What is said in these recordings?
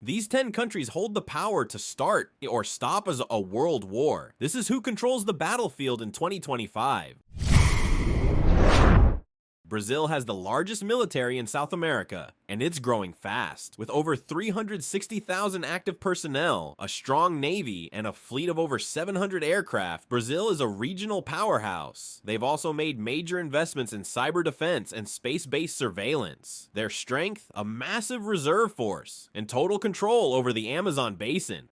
These 10 countries hold the power to start or stop as a world war. This is who controls the battlefield in 2025. Brazil has the largest military in South America, and it's growing fast. With over 360,000 active personnel, a strong navy, and a fleet of over 700 aircraft, Brazil is a regional powerhouse. They've also made major investments in cyber defense and space-based surveillance. Their strength, a massive reserve force, and total control over the Amazon basin.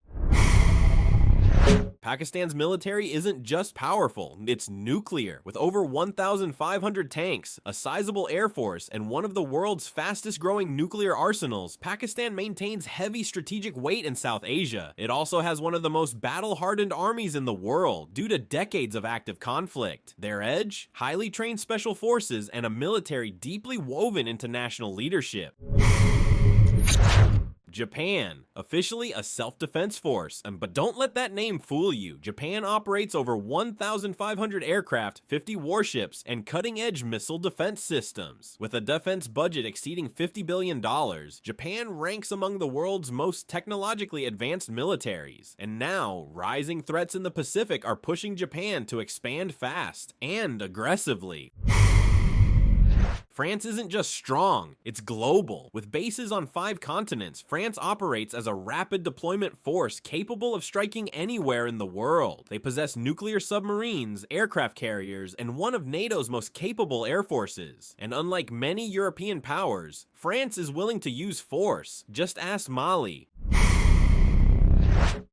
Pakistan's military isn't just powerful, it's nuclear. With over 1,500 tanks, a sizable air force, and one of the world's fastest growing nuclear arsenals, Pakistan maintains heavy strategic weight in South Asia. It also has one of the most battle-hardened armies in the world, due to decades of active conflict. Their edge? Highly trained special forces and a military deeply woven into national leadership. Japan, officially a self-defense force, but don't let that name fool you. Japan operates over 1,500 aircraft, 50 warships, and cutting-edge missile defense systems. With a defense budget exceeding $50 billion, Japan ranks among the world's most technologically advanced militaries. And now, rising threats in the Pacific are pushing Japan to expand fast and aggressively. France isn't just strong, it's global. With bases on 5 continents, France operates as a rapid deployment force capable of striking anywhere in the world. They possess nuclear submarines, aircraft carriers, and one of NATO's most capable air forces. And unlike many European powers, France is willing to use force. Just ask Mali.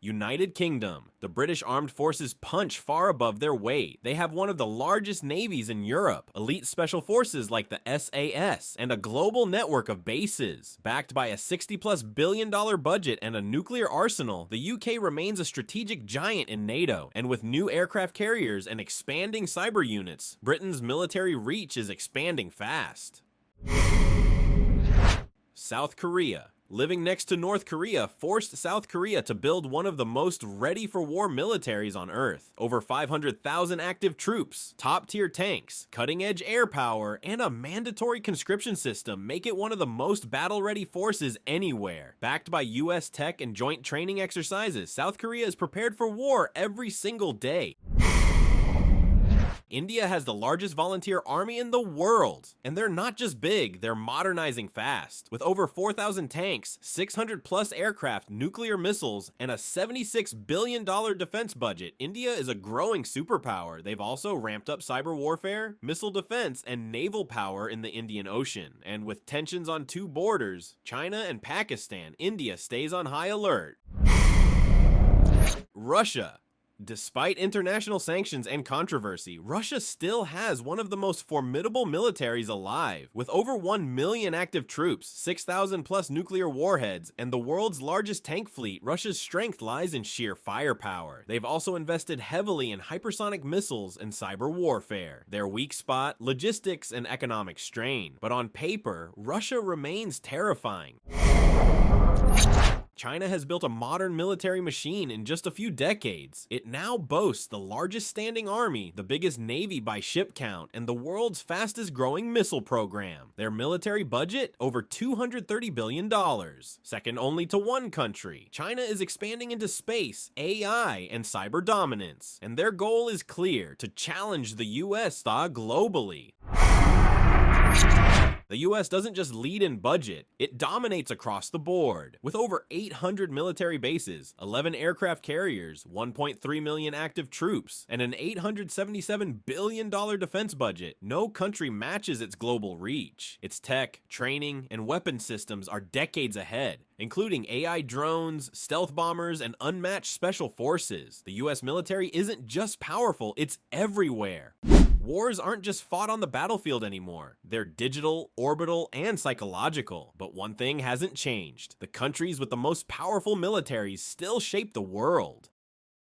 United Kingdom. The British Armed Forces punch far above their weight. They have one of the largest navies in Europe, elite special forces like the SAS, and a global network of bases. Backed by a $60+ billion budget and a nuclear arsenal, the UK remains a strategic giant in NATO, and with new aircraft carriers and expanding cyber units, Britain's military reach is expanding fast. South Korea. Living next to North Korea forced South Korea to build one of the most ready-for-war militaries on Earth. Over 500,000 active troops, top-tier tanks, cutting-edge air power, and a mandatory conscription system make it one of the most battle-ready forces anywhere. Backed by US tech and joint training exercises, South Korea is prepared for war every single day. India has the largest volunteer army in the world, and they're not just big, they're modernizing fast. With over 4,000 tanks, 600+ aircraft, nuclear missiles, and a $76 billion defense budget, India is a growing superpower. They've also ramped up cyber warfare, missile defense, and naval power in the Indian Ocean. And with tensions on 2 borders, China and Pakistan, India stays on high alert. Russia. Despite international sanctions and controversy, Russia still has one of the most formidable militaries alive. With over 1 million active troops, 6,000+ nuclear warheads, and the world's largest tank fleet, Russia's strength lies in sheer firepower. They've also invested heavily in hypersonic missiles and cyber warfare. Their weak spot, logistics and economic strain. But on paper, Russia remains terrifying. China has built a modern military machine in just a few decades. It now boasts the largest standing army, the biggest navy by ship count, and the world's fastest growing missile program. Their military budget? Over $230 billion. Second only to one country. China is expanding into space, AI, and cyber dominance. And their goal is clear: to challenge the US globally. The US doesn't just lead in budget, it dominates across the board. With over 800 military bases, 11 aircraft carriers, 1.3 million active troops, and an $877 billion defense budget, no country matches its global reach. Its tech, training, and weapon systems are decades ahead, including AI drones, stealth bombers, and unmatched special forces. The US military isn't just powerful, it's everywhere. Wars aren't just fought on the battlefield anymore. They're digital, orbital, and psychological. But one thing hasn't changed. The countries with the most powerful militaries still shape the world.